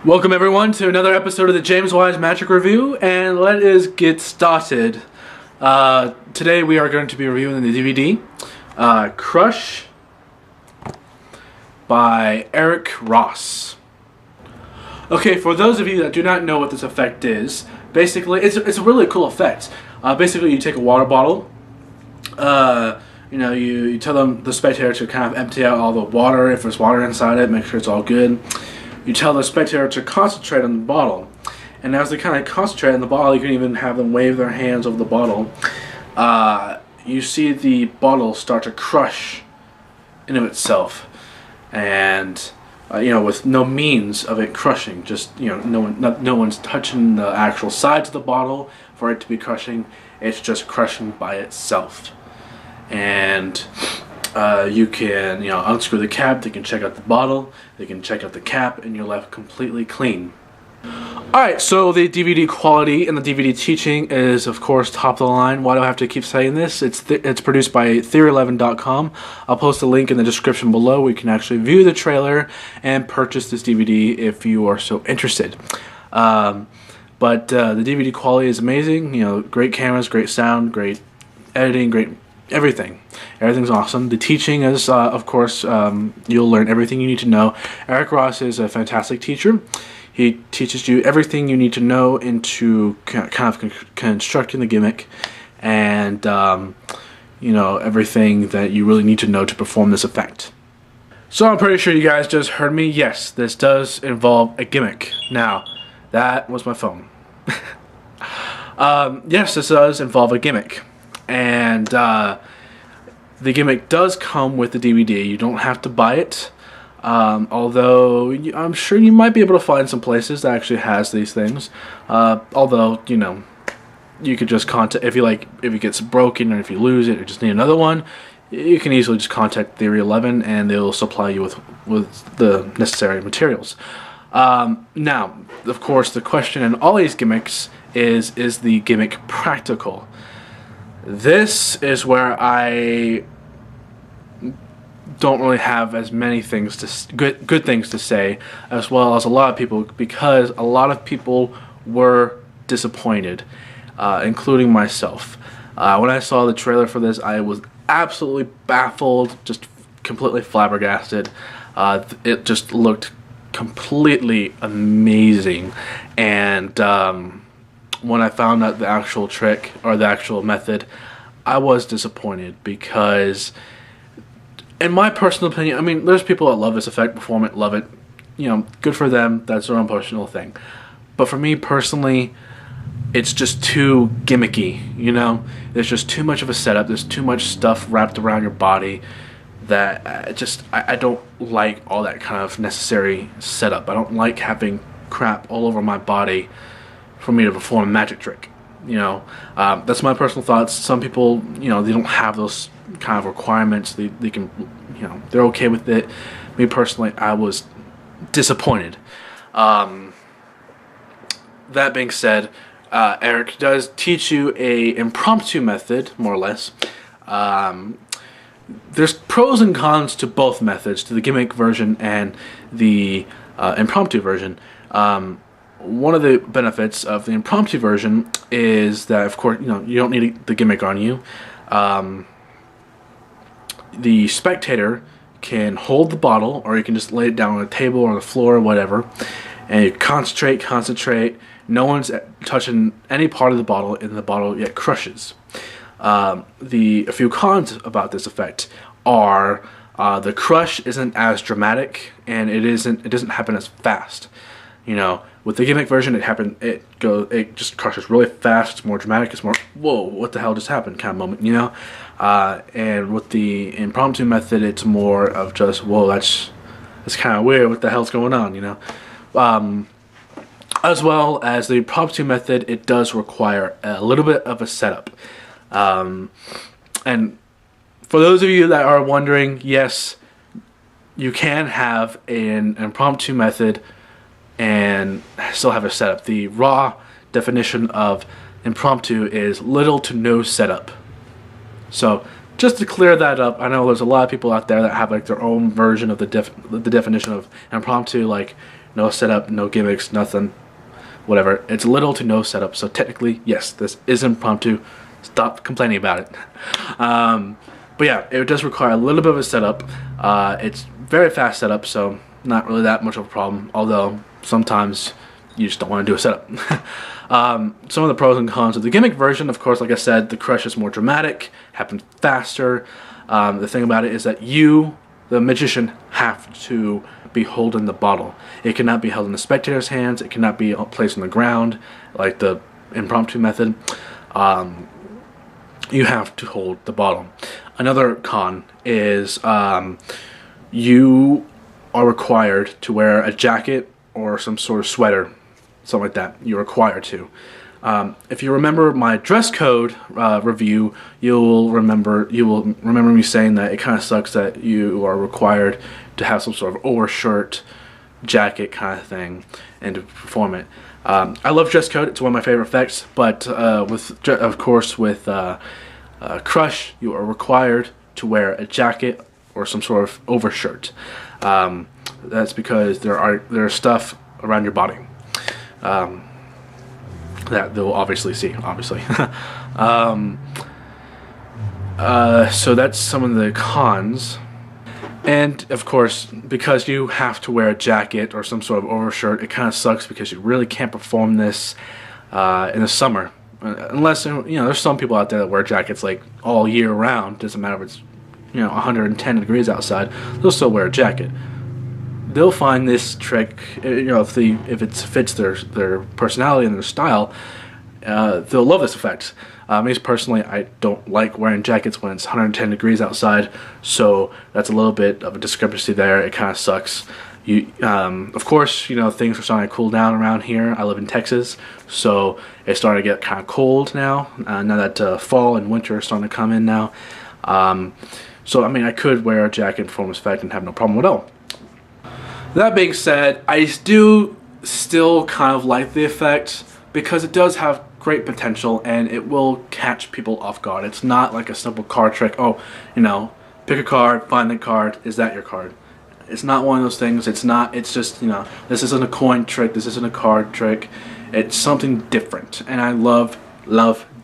Welcome everyone to another episode of the James Wise Magic Review, and let us get started. Today we are going to be reviewing the DVD Crush by Eric Ross. Okay, for those of you that do not know what this effect is, basically it's a really cool effect. Basically you take a water bottle, you tell the spectator to kind of empty out all the water. If there's water inside it, make sure it's all good. You tell the spectator to concentrate on the bottle, and as they kind of concentrate on the bottle, you can even have them wave their hands over the bottle. You see the bottle start to crush into itself, and with no means of it crushing. Just no one's touching the actual sides of the bottle for it to be crushing. It's just crushing by itself, and you can unscrew the cap. They can check out the bottle, they can check out the cap, and you're left completely clean. Alright, so the DVD quality and the DVD teaching is of course top of the line. Why do I have to keep saying this? It's produced by Theory11.com. I'll post a link in the description below where you can actually view the trailer and purchase this DVD if you are so interested. But the DVD quality is amazing. Great cameras, great sound, great editing, great everything. Everything's awesome. The teaching is, of course, you'll learn everything you need to know. Eric Ross is a fantastic teacher. He teaches you everything you need to know into kind of constructing the gimmick, and everything that you really need to know to perform this effect. So I'm pretty sure you guys just heard me. Yes, this does involve a gimmick. Now, that was my phone. Yes, this does involve a gimmick. And the gimmick does come with the DVD. You don't have to buy it, although I'm sure you might be able to find some places that actually has these things. Although you could just contact, if it gets broken or if you lose it or just need another one, you can easily just contact Theory 11 and they'll supply you with the necessary materials. Now, of course, the question in all these gimmicks is the gimmick practical? This is where I don't really have as many things good things to say, as well as a lot of people, because a lot of people were disappointed, including myself. When I saw the trailer for this, I was absolutely baffled, just completely flabbergasted. It just looked completely amazing, and when I found out the actual trick or the actual method, I was disappointed, because in my personal opinion, I mean, there's people that love this effect, perform it, love it, good for them, that's their own personal thing. But for me personally, it's just too gimmicky, there's just too much of a setup, there's too much stuff wrapped around your body that I don't like all that kind of necessary setup. I don't like having crap all over my body for me to perform a magic trick. That's my personal thoughts. Some people, they don't have those kind of requirements. They can, they're okay with it. Me personally, I was disappointed. That being said, Eric does teach you a impromptu method, more or less. There's pros and cons to both methods, to the gimmick version and the impromptu version. One of the benefits of the impromptu version is that, of course, you don't need the gimmick on you. The spectator can hold the bottle, or you can just lay it down on a table or on the floor or whatever, and you concentrate. No one's touching any part of the bottle, and the bottle yet crushes. A few cons about this effect are the crush isn't as dramatic, and it doesn't happen as fast. With the gimmick version, it just crushes really fast. It's more dramatic. It's more, whoa, what the hell just happened kind of moment, and with the impromptu method, it's more of just, whoa, that's kind of weird. What the hell's going on, As well as the impromptu method, it does require a little bit of a setup. And for those of you that are wondering, yes, you can have an impromptu method and still have a setup. The raw definition of impromptu is little to no setup. So just to clear that up, I know there's a lot of people out there that have like their own version of the definition of impromptu, like no setup, no gimmicks, nothing, whatever. It's little to no setup, so technically, yes, this is impromptu. Stop complaining about it. But yeah, it does require a little bit of a setup. It's very fast setup, so not really that much of a problem, although sometimes you just don't want to do a setup. Some of the pros and cons of the gimmick version, of course, like I said, the crush is more dramatic, happens faster. The thing about it is that you, the magician, have to be holding the bottle. It cannot be held in the spectator's hands. It cannot be placed on the ground like the impromptu method. You have to hold the bottle. Another con is you are required to wear a jacket or some sort of sweater, something like that. You're required to. If you remember my dress code review, you will remember me saying that it kind of sucks that you are required to have some sort of overshirt, jacket kind of thing, and to perform it. I love dress code; it's one of my favorite effects. But of course, with Crush, you are required to wear a jacket or some sort of overshirt. That's because there's stuff around your body. That they'll obviously see, obviously. So that's some of the cons. And of course, because you have to wear a jacket or some sort of overshirt, it kind of sucks because you really can't perform this in the summer. Unless, there's some people out there that wear jackets like all year round. Doesn't matter if it's 110 degrees outside, they'll still wear a jacket. They'll find this trick, if it fits their personality and their style, they'll love this effect. Me personally, I don't like wearing jackets when it's 110 degrees outside, so that's a little bit of a discrepancy there. It kind of sucks. Of course, things are starting to cool down around here. I live in Texas, so it's starting to get kind of cold now. Now that fall and winter are starting to come in now. So I could wear a jacket and perform this effect and have no problem at all. That being said, I do still kind of like the effect because it does have great potential and it will catch people off guard. It's not like a simple card trick. Oh, pick a card, find the card, is that your card? It's not one of those things. It's just, this isn't a coin trick, this isn't a card trick. It's something different, and I love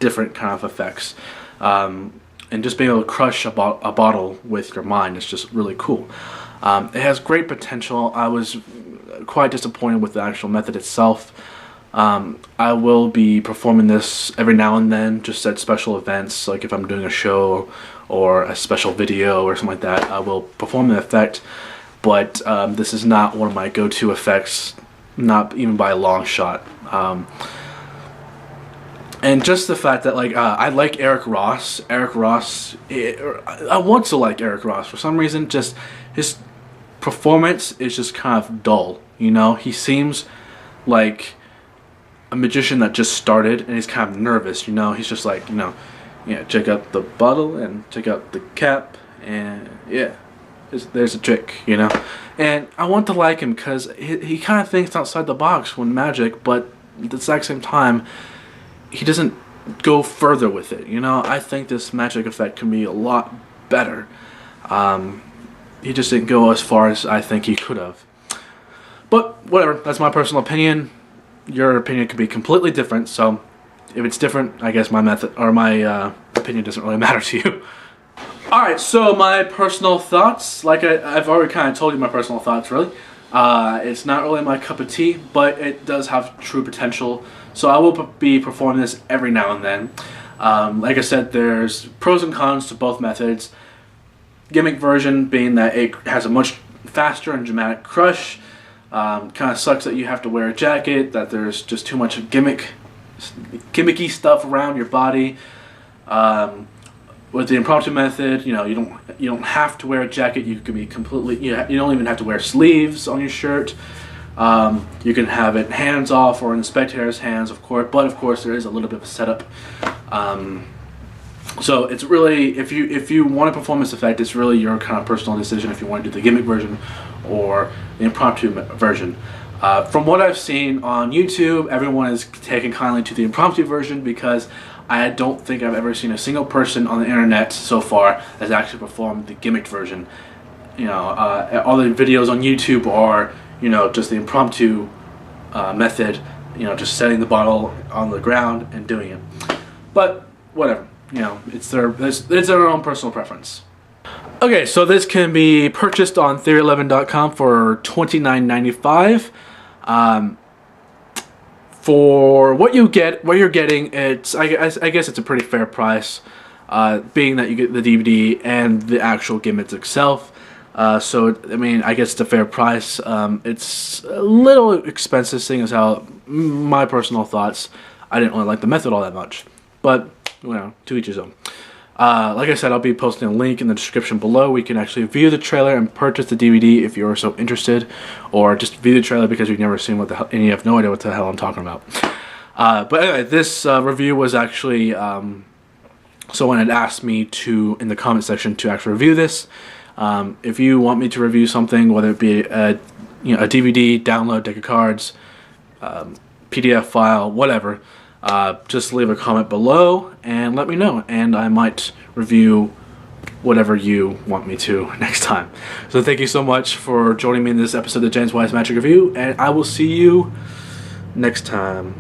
different kind of effects. And just being able to crush a bottle with your mind is just really cool. It has great potential. I was quite disappointed with the actual method itself. I will be performing this every now and then, just at special events, like if I'm doing a show or a special video or something like that. I will perform the effect, but this is not one of my go-to effects, not even by a long shot. And just the fact that I like Eric Ross. I want to like Eric Ross. For some reason, just his performance is just kind of dull. He seems like a magician that just started and he's kind of nervous. He's just like, check out the bottle and check out the cap and yeah, there's a trick, And I want to like him because he kind of thinks outside the box when magic, but at the exact same time, he doesn't go further with it. I think this magic effect can be a lot better. He just didn't go as far as I think he could have. But whatever, that's my personal opinion. Your opinion could be completely different, so if it's different, I guess my method or my opinion doesn't really matter to you. Alright, so my personal thoughts, like I've already kind of told you my personal thoughts, really. It's not really my cup of tea, but it does have true potential. So I will be performing this every now and then. Like I said, there's pros and cons to both methods. Gimmick version being that it has a much faster and dramatic crush. Kind of sucks that you have to wear a jacket, that there's just too much gimmicky stuff around your body. With the impromptu method, you don't have to wear a jacket. You can be completely, you don't even have to wear sleeves on your shirt. You can have it hands off or in the spectator's hands, of course. But of course, there is a little bit of a setup. So it's really, if you want to perform this effect, it's really your kind of personal decision if you want to do the gimmick version or the impromptu version. From what I've seen on YouTube, everyone is taking kindly to the impromptu version because I don't think I've ever seen a single person on the internet so far that's actually performed the gimmick version. All the videos on YouTube are, you know, just the impromptu method, you know, just setting the bottle on the ground and doing it. But whatever, you know, it's their own personal preference. Okay, so this can be purchased on theory11.com for $29.95. For what you're getting, it's I guess it's a pretty fair price, being that you get the DVD and the actual gimmets itself. So I mean, I guess it's a fair price. It's a little expensive, seeing as how my personal thoughts, I didn't really like the method all that much, but you know, to each his own. Like I said, I'll be posting a link in the description below where you can actually view the trailer and purchase the DVD if you're so interested, or just view the trailer because you've never seen what the hell, and you have no idea what the hell I'm talking about. But anyway, this review was actually someone had asked me to, in the comment section, to actually review this. If you want me to review something, whether it be a DVD, download, deck of cards, PDF file, whatever, just leave a comment below and let me know, and I might review whatever you want me to next time. So thank you so much for joining me in this episode of James Wise Magic Review, and I will see you next time.